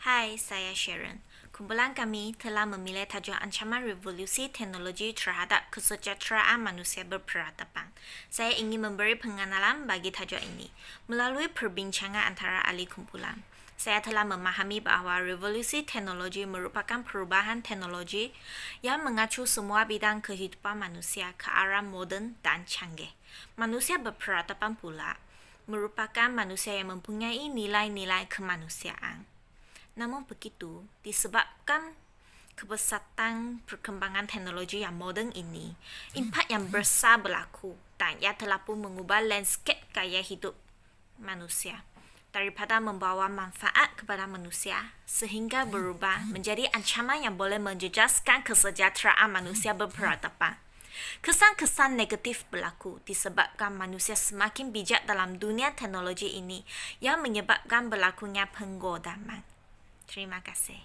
Hai, saya Sharon. Kumpulan kami telah memilih tajuk ancaman revolusi teknologi terhadap kesejahteraan manusia berperadaban. Saya ingin memberi pengenalan bagi tajuk ini melalui perbincangan antara ahli kumpulan. Saya telah memahami bahawa revolusi teknologi merupakan perubahan teknologi yang mengacu semua bidang kehidupan manusia ke arah moden dan canggih. Manusia berperadaban pula merupakan manusia yang mempunyai nilai-nilai kemanusiaan. Namun begitu, disebabkan kepesatan perkembangan teknologi yang moden ini, impak yang besar berlaku dan ia telah pun mengubah landscape gaya hidup manusia. Daripada membawa manfaat kepada manusia, sehingga berubah menjadi ancaman yang boleh menjejaskan kesejahteraan manusia berperadaban. Kesan-kesan negatif berlaku disebabkan manusia semakin bijak dalam dunia teknologi ini yang menyebabkan berlakunya penggodaman. Terima kasih.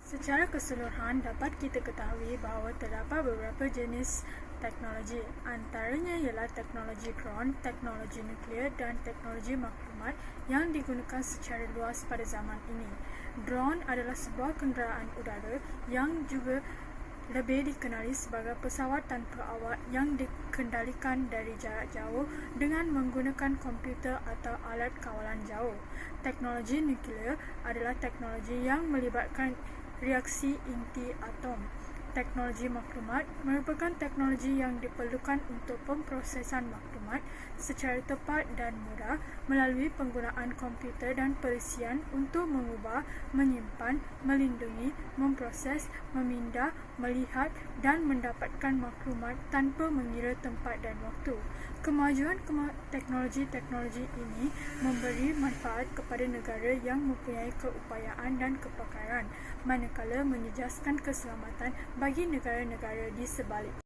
Secara keseluruhan dapat kita ketahui bahawa terdapat beberapa jenis teknologi. Antaranya ialah teknologi drone, teknologi nuklear dan teknologi maklumat yang digunakan secara luas pada zaman ini. Drone adalah sebuah kenderaan udara yang juga lebih dikenali sebagai pesawat tanpa awak yang dikendalikan dari jarak jauh dengan menggunakan komputer atau alat kawalan jauh. Teknologi nuklear adalah teknologi yang melibatkan reaksi inti atom. Teknologi maklumat merupakan teknologi yang diperlukan untuk pemprosesan maklumat secara tepat dan mudah melalui penggunaan komputer dan perisian untuk mengubah, menyimpan, melindungi, memproses, memindah, melihat dan mendapatkan maklumat tanpa mengira tempat dan waktu. Kemajuan teknologi-teknologi ini memberi manfaat kepada negara yang mempunyai keupayaan dan kepakaran, manakala menjejaskan keselamatan bagi negara-negara di sebalik.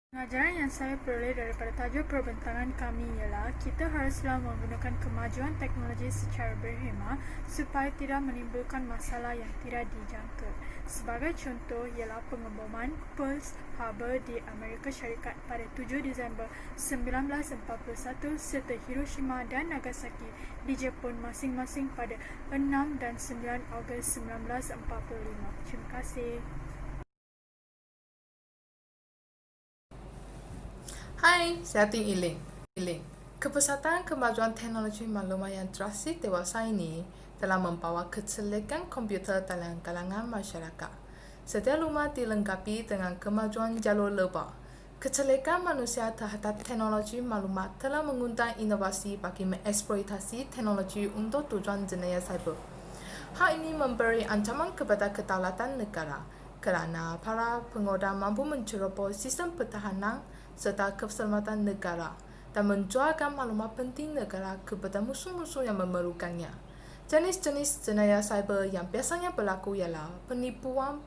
Pengajaran yang saya peroleh daripada tajuk perbincangan kami ialah kita haruslah menggunakan kemajuan teknologi secara berhemah supaya tidak menimbulkan masalah yang tidak dijangka. Sebagai contoh ialah pengeboman Pearl Harbor di Amerika Syarikat pada 7 Disember 1941 serta Hiroshima dan Nagasaki di Jepun masing-masing pada 6 dan 9 Ogos 1945. Terima kasih. Hai, saya Ting Iling. Kepesatan kemajuan teknologi maklumat yang drastis dewasa ini telah membawa kecelakaan komputer dalam kalangan masyarakat. Setiap rumah dilengkapi dengan kemajuan jalur lebar. Kecelakaan manusia terhadap teknologi maklumat telah mengundang inovasi bagi mengeksploitasi teknologi untuk tujuan jenayah cyber. Hal ini memberi ancaman kepada kedaulatan negara kerana para penggoda mampu mencerobos sistem pertahanan serta keselamatan negara dan menjualkan maklumat penting negara kepada musuh-musuh yang memerlukannya. Jenis-jenis jenayah cyber yang biasanya berlaku ialah penipuan,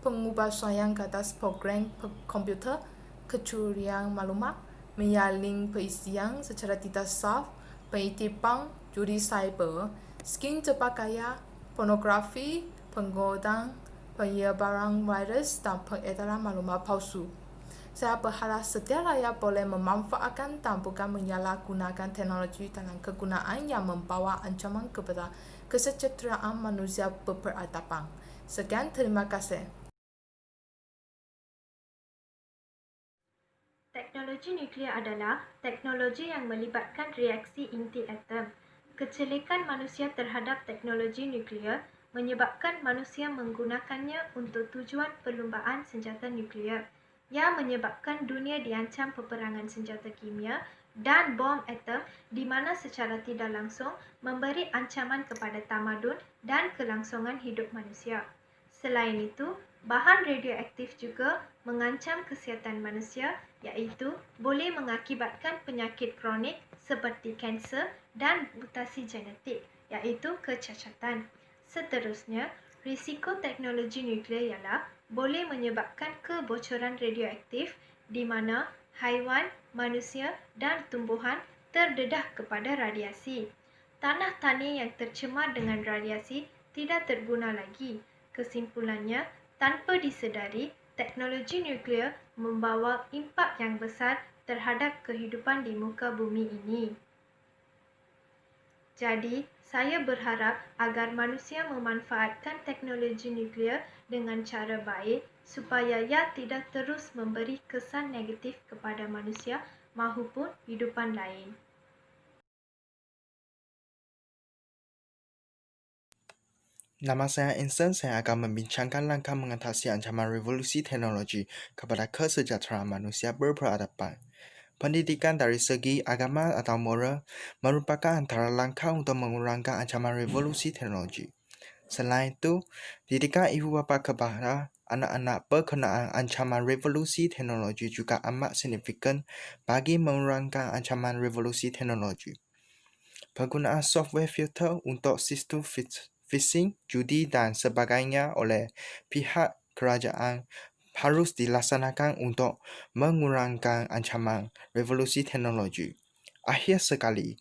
pengubahsuaian ke atas program komputer, kecurian maklumat, menyaling perisian secara tidak sah, penitipan, judi cyber, skim cepat kaya, pornografi, penggodaan, penyebaran virus dan pengedaran maklumat palsu. Saya berharap setiap rakyat boleh memanfaatkan dan bukan menyalahgunakan teknologi dalam kegunaan yang membawa ancaman kepada kesejahteraan manusia berperadaban. Sekian, terima kasih. Teknologi nuklear adalah teknologi yang melibatkan reaksi inti atom. Kecelakaan manusia terhadap teknologi nuklear menyebabkan manusia menggunakannya untuk tujuan perlumbaan senjata nuklear, yang menyebabkan dunia diancam peperangan senjata kimia dan bom atom di mana secara tidak langsung memberi ancaman kepada tamadun dan kelangsungan hidup manusia. Selain itu, bahan radioaktif juga mengancam kesihatan manusia, iaitu boleh mengakibatkan penyakit kronik seperti kanser dan mutasi genetik, iaitu kecacatan. Seterusnya, risiko teknologi nuklear ialah boleh menyebabkan kebocoran radioaktif di mana haiwan, manusia dan tumbuhan terdedah kepada radiasi. Tanah tani yang tercemar dengan radiasi tidak terguna lagi. Kesimpulannya, tanpa disedari, teknologi nuklear membawa impak yang besar terhadap kehidupan di muka bumi ini. Jadi, saya berharap agar manusia memanfaatkan teknologi nuklear dengan cara baik supaya ia tidak terus memberi kesan negatif kepada manusia mahupun hidupan lain. Nama saya Insan, saya akan membincangkan langkah mengatasi ancaman revolusi teknologi kepada kesejahteraan manusia berperadaban. Pendidikan dari segi agama atau moral merupakan antara langkah untuk mengurangkan ancaman revolusi teknologi. Selain itu, didikan ibu bapa kepada anak-anak berkenaan ancaman revolusi teknologi juga amat signifikan bagi mengurangkan ancaman revolusi teknologi. Penggunaan software filter untuk sistem phishing, judi dan sebagainya oleh pihak kerajaan harus dilaksanakan untuk mengurangkan ancaman revolusi teknologi. Akhir sekali,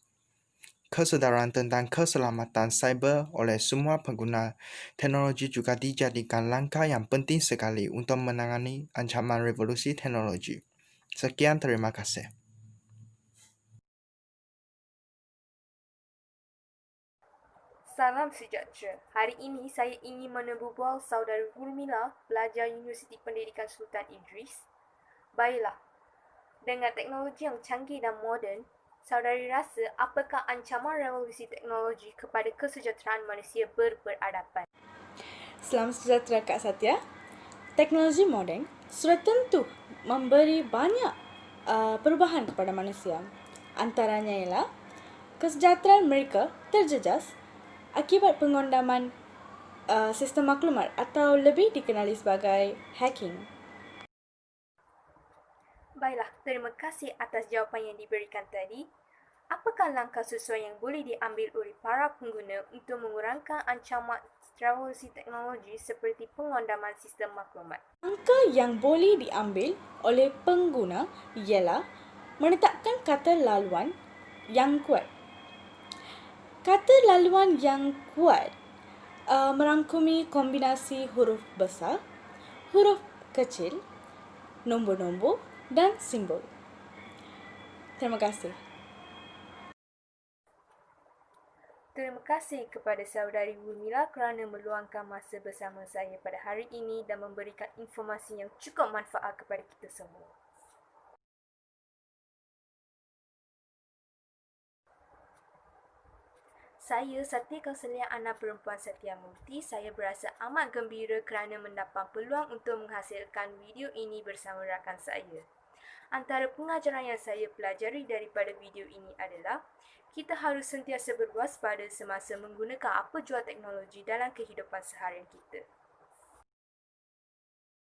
kesedaran tentang keselamatan cyber oleh semua pengguna teknologi juga dijadikan langkah yang penting sekali untuk menangani ancaman revolusi teknologi. Sekian, terima kasih. Salam sejahtera. Hari ini saya ingin menebubual saudara Gurmila, pelajar Universiti Pendidikan Sultan Idris. Baiklah, dengan teknologi yang canggih dan moden, saudari rasa apakah ancaman revolusi teknologi kepada kesejahteraan manusia berperadaban? Salam sejahtera Kak Satya. Teknologi moden sudah tentu memberi banyak perubahan kepada manusia. Antaranya ialah kesejahteraan mereka terjejas akibat pengondaman sistem maklumat atau lebih dikenali sebagai hacking. Baiklah, terima kasih atas jawapan yang diberikan tadi. Apakah langkah sesuai yang boleh diambil oleh para pengguna untuk mengurangkan ancaman revolusi teknologi seperti pengondaman sistem maklumat? Langkah yang boleh diambil oleh pengguna ialah menetapkan kata laluan yang kuat. Kata laluan yang kuat merangkumi kombinasi huruf besar, huruf kecil, nombor-nombor dan simbol. Terima kasih. Terima kasih kepada saudari Gurmila kerana meluangkan masa bersama saya pada hari ini dan memberikan informasi yang cukup manfaat kepada kita semua. Saya, Satya Kausalya anak perempuan Satya Murti, saya berasa amat gembira kerana mendapat peluang untuk menghasilkan video ini bersama rakan saya. Antara pengajaran yang saya pelajari daripada video ini adalah kita harus sentiasa berwaspada semasa menggunakan apa jua teknologi dalam kehidupan seharian kita.